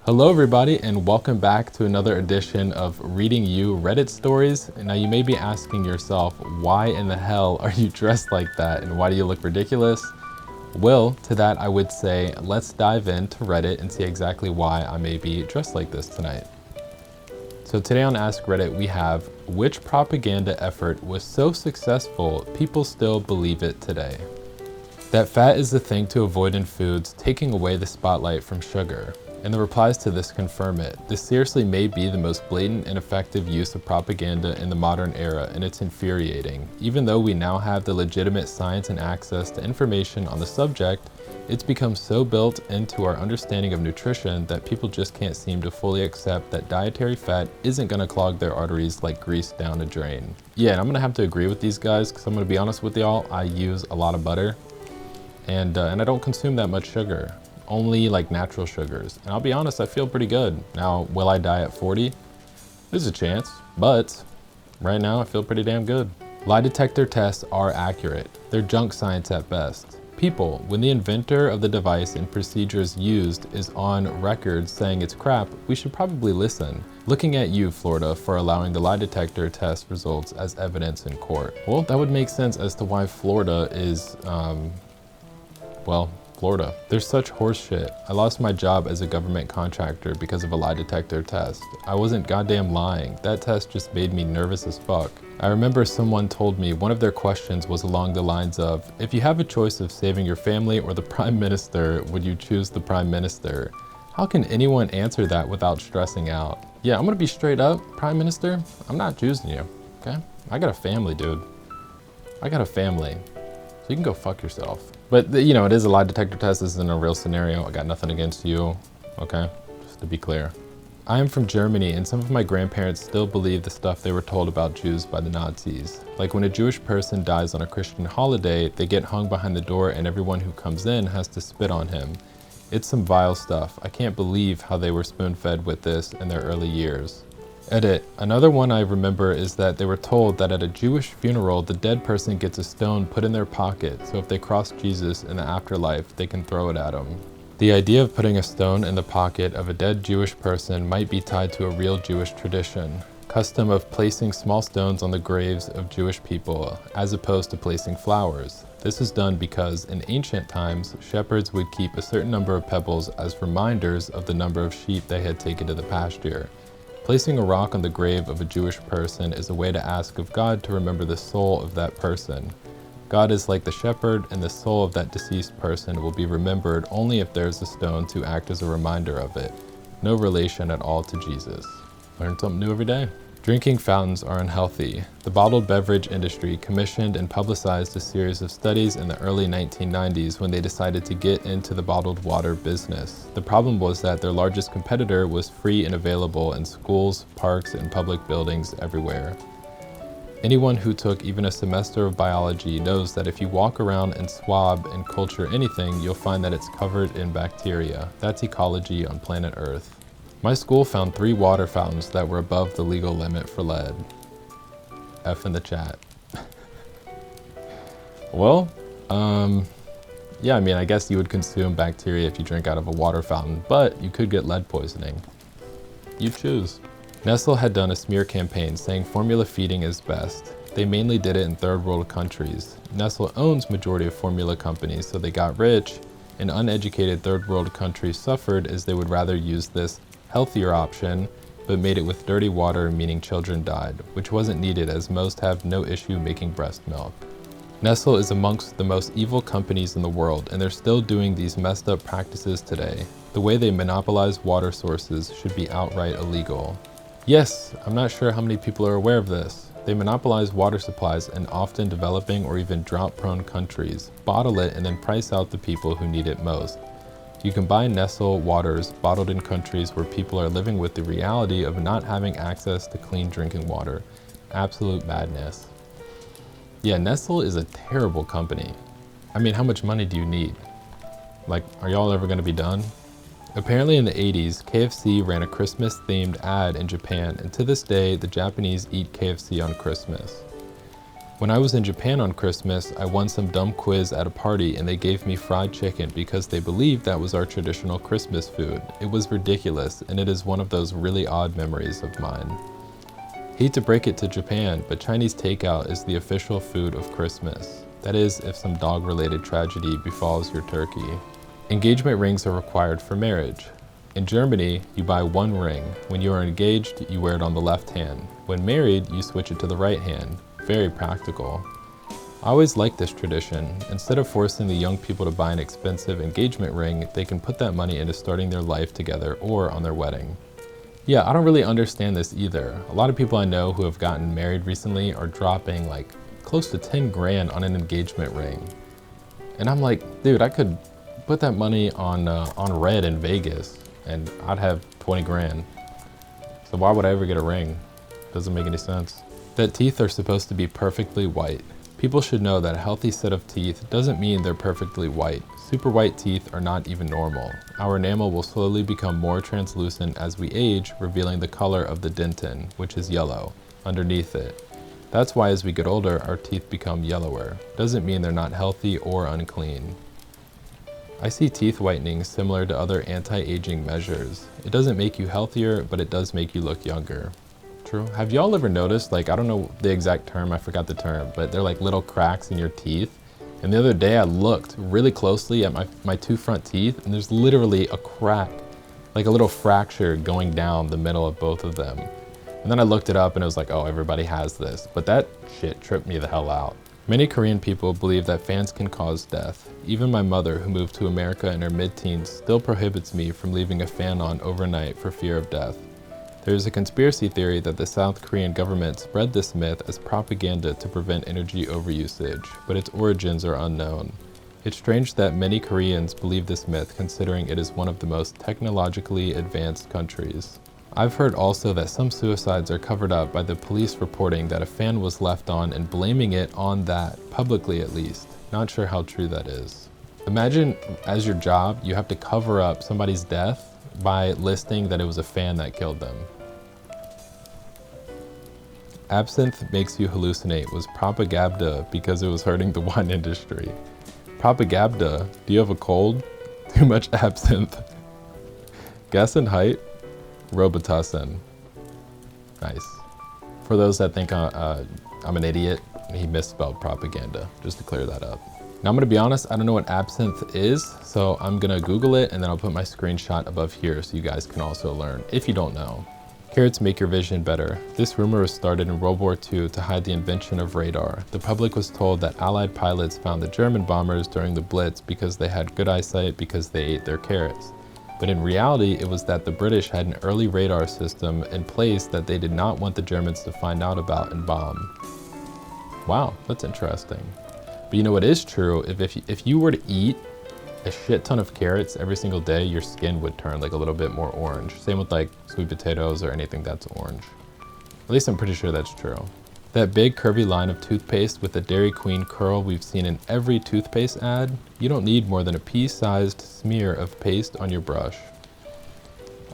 Hello everybody and welcome back to another edition of Reading You Reddit Stories. Now you may be asking yourself, why in the hell are you dressed like that and why do you look ridiculous? Well, to that I would say, let's dive into Reddit and see exactly why I may be dressed like this tonight. So today on Ask Reddit we have, which propaganda effort was so successful people still believe it today? That fat is the thing to avoid in foods, taking away the spotlight from sugar. And the replies to this confirm it. This seriously may be the most blatant and effective use of propaganda in the modern era, and it's infuriating. Even though we now have the legitimate science and access to information on the subject, it's become so built into our understanding of nutrition that people just can't seem to fully accept that dietary fat isn't going to clog their arteries like grease down a drain. Yeah, and I'm going to have to agree with these guys because I'm going to be honest with y'all, I use a lot of butter and I don't consume that much sugar. Only like natural sugars. And I'll be honest, I feel pretty good. Now, will I die at 40? There's a chance, but right now I feel pretty damn good. Lie detector tests are accurate. They're junk science at best. People, when the inventor of the device and procedures used is on record saying it's crap, we should probably listen. Looking at you, Florida, for allowing the lie detector test results as evidence in court. Well, that would make sense as to why Florida is, Florida. There's such horse shit. I lost my job as a government contractor because of a lie detector test. I wasn't goddamn lying. That test just made me nervous as fuck. I remember someone told me one of their questions was along the lines of, if you have a choice of saving your family or the Prime Minister, would you choose the Prime Minister? How can anyone answer that without stressing out? Yeah, I'm gonna be straight up, Prime Minister, I'm not choosing you, okay? I got a family, dude. I got a family. So you can go fuck yourself. But you know, it is a lie detector test. This isn't a real scenario. I got nothing against you, okay? Just to be clear. I am from Germany and some of my grandparents still believe the stuff they were told about Jews by the Nazis. Like when a Jewish person dies on a Christian holiday, they get hung behind the door and everyone who comes in has to spit on him. It's some vile stuff. I can't believe how they were spoon-fed with this in their early years. Edit. Another one I remember is that they were told that at a Jewish funeral, the dead person gets a stone put in their pocket, so if they cross Jesus in the afterlife, they can throw it at him. The idea of putting a stone in the pocket of a dead Jewish person might be tied to a real Jewish tradition, custom of placing small stones on the graves of Jewish people, as opposed to placing flowers. This is done because in ancient times, shepherds would keep a certain number of pebbles as reminders of the number of sheep they had taken to the pasture. Placing a rock on the grave of a Jewish person is a way to ask of God to remember the soul of that person. God is like the shepherd, and the soul of that deceased person will be remembered only if there's a stone to act as a reminder of it. No relation at all to Jesus. Learn something new every day. Drinking fountains are unhealthy. The bottled beverage industry commissioned and publicized a series of studies in the early 1990s when they decided to get into the bottled water business. The problem was that their largest competitor was free and available in schools, parks, and public buildings everywhere. Anyone who took even a semester of biology knows that if you walk around and swab and culture anything, you'll find that it's covered in bacteria. That's ecology on planet Earth. My school found 3 water fountains that were above the legal limit for lead. F in the chat. Well, yeah, I mean, I guess you would consume bacteria if you drink out of a water fountain, but you could get lead poisoning. You choose. Nestle had done a smear campaign saying formula feeding is best. They mainly did it in third world countries. Nestle owns majority of formula companies, so they got rich, and uneducated third world countries suffered as they would rather use this healthier option, but made it with dirty water, meaning children died, which wasn't needed as most have no issue making breast milk. Nestle is amongst the most evil companies in the world, and they're still doing these messed up practices today. The way they monopolize water sources should be outright illegal. Yes, I'm not sure how many people are aware of this. They monopolize water supplies in often developing or even drought-prone countries, bottle it, and then price out the people who need it most. You can buy Nestle waters bottled in countries where people are living with the reality of not having access to clean drinking water. Absolute madness. Yeah, Nestle is a terrible company. I mean, how much money do you need? Like, are y'all ever gonna be done? Apparently in the 80s, KFC ran a Christmas-themed ad in Japan, and to this day, the Japanese eat KFC on Christmas. When I was in Japan on Christmas, I won some dumb quiz at a party and they gave me fried chicken because they believed that was our traditional Christmas food. It was ridiculous, and it is one of those really odd memories of mine. Hate to break it to Japan, but Chinese takeout is the official food of Christmas. That is, if some dog-related tragedy befalls your turkey. Engagement rings are required for marriage. In Germany, you buy one ring. When you are engaged, you wear it on the left hand. When married, you switch it to the right hand. Very practical. I always liked this tradition. Instead of forcing the young people to buy an expensive engagement ring, they can put that money into starting their life together or on their wedding. Yeah, I don't really understand this either. A lot of people I know who have gotten married recently are dropping like close to 10 grand on an engagement ring. And I'm like, dude, I could put that money on red in Vegas and I'd have 20 grand. So why would I ever get a ring? Doesn't make any sense. That teeth are supposed to be perfectly white. People should know that a healthy set of teeth doesn't mean they're perfectly white. Super white teeth are not even normal. Our enamel will slowly become more translucent as we age, revealing the color of the dentin, which is yellow, underneath it. That's why as we get older, our teeth become yellower. Doesn't mean they're not healthy or unclean. I see teeth whitening similar to other anti-aging measures. It doesn't make you healthier, but it does make you look younger. True. Have y'all ever noticed, like, I don't know the exact term, I forgot the term, but they're like little cracks in your teeth. And the other day I looked really closely at my two front teeth and there's literally a crack, like a little fracture going down the middle of both of them. And then I looked it up and it was like, oh, everybody has this. But that shit tripped me the hell out. Many Korean people believe that fans can cause death. Even my mother, who moved to America in her mid-teens, still prohibits me from leaving a fan on overnight for fear of death. There is a conspiracy theory that the South Korean government spread this myth as propaganda to prevent energy overusage, but its origins are unknown. It's strange that many Koreans believe this myth considering it is one of the most technologically advanced countries. I've heard also that some suicides are covered up by the police reporting that a fan was left on and blaming it on that, publicly at least. Not sure how true that is. Imagine as your job, you have to cover up somebody's death by listing that it was a fan that killed them. Absinthe makes you hallucinate was propaganda because it was hurting the wine industry. Propaganda? Do you have a cold? Too much absinthe. Guess and height? Robitussin. Nice. For those that think I'm an idiot, he misspelled propaganda, just to clear that up. Now I'm gonna be honest, I don't know what absinthe is, so I'm gonna Google it and then I'll put my screenshot above here so you guys can also learn, if you don't know. Carrots make your vision better. This rumor was started in World War II to hide the invention of radar. The public was told that Allied pilots found the German bombers during the Blitz because they had good eyesight because they ate their carrots. But in reality, it was that the British had an early radar system in place that they did not want the Germans to find out about and bomb. Wow, that's interesting. But you know what is true? If you were to eat a shit ton of carrots every single day, your skin would turn like a little bit more orange. Same with like sweet potatoes or anything that's orange. At least I'm pretty sure that's true. That big curvy line of toothpaste with the Dairy Queen curl we've seen in every toothpaste ad, you don't need more than a pea-sized smear of paste on your brush.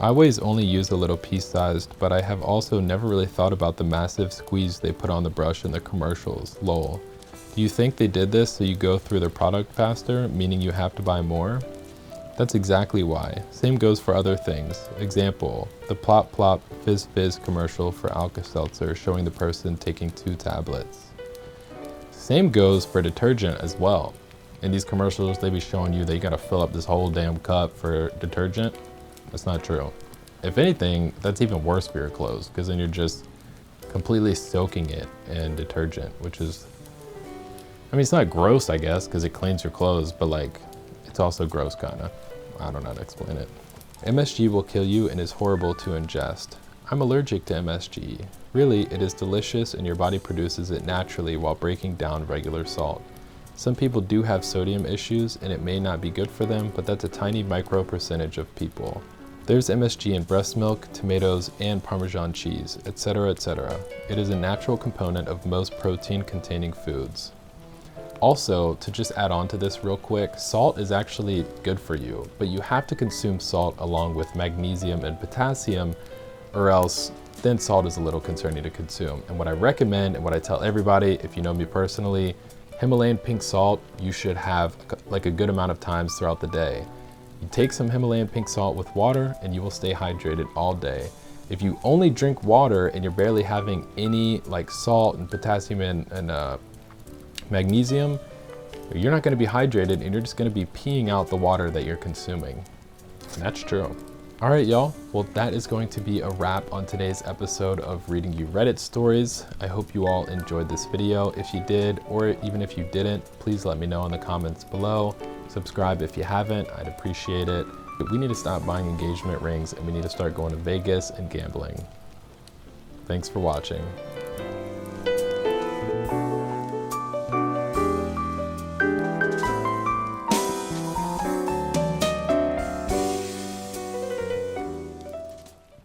I always only use a little pea-sized, but I have also never really thought about the massive squeeze they put on the brush in the commercials, lol. Do you think they did this so you go through their product faster, meaning you have to buy more? That's exactly why. Same goes for other things. Example, the Plop Plop Fizz Fizz commercial for Alka-Seltzer showing the person taking 2 tablets. Same goes for detergent as well. In these commercials, they be showing you that you gotta fill up this whole damn cup for detergent. That's not true. If anything, that's even worse for your clothes because then you're just completely soaking it in detergent, which is, I mean, it's not gross, I guess, because it cleans your clothes, but like, it's also gross, kinda. I don't know how to explain it. MSG will kill you and is horrible to ingest. I'm allergic to MSG. Really, it is delicious and your body produces it naturally while breaking down regular salt. Some people do have sodium issues and it may not be good for them, but that's a tiny micro percentage of people. There's MSG in breast milk, tomatoes, and Parmesan cheese, etc., etc. It is a natural component of most protein-containing foods. Also, to just add on to this real quick, salt is actually good for you, but you have to consume salt along with magnesium and potassium or else then salt is a little concerning to consume. And what I recommend and what I tell everybody, if you know me personally, Himalayan pink salt, you should have like a good amount of times throughout the day. You take some Himalayan pink salt with water and you will stay hydrated all day. If you only drink water and you're barely having any like salt and potassium and magnesium, you're not gonna be hydrated and you're just gonna be peeing out the water that you're consuming. And that's true. All right, y'all. Well, that is going to be a wrap on today's episode of Reading You Reddit Stories. I hope you all enjoyed this video. If you did, or even if you didn't, please let me know in the comments below. Subscribe if you haven't, I'd appreciate it. We need to stop buying engagement rings and we need to start going to Vegas and gambling. Thanks for watching.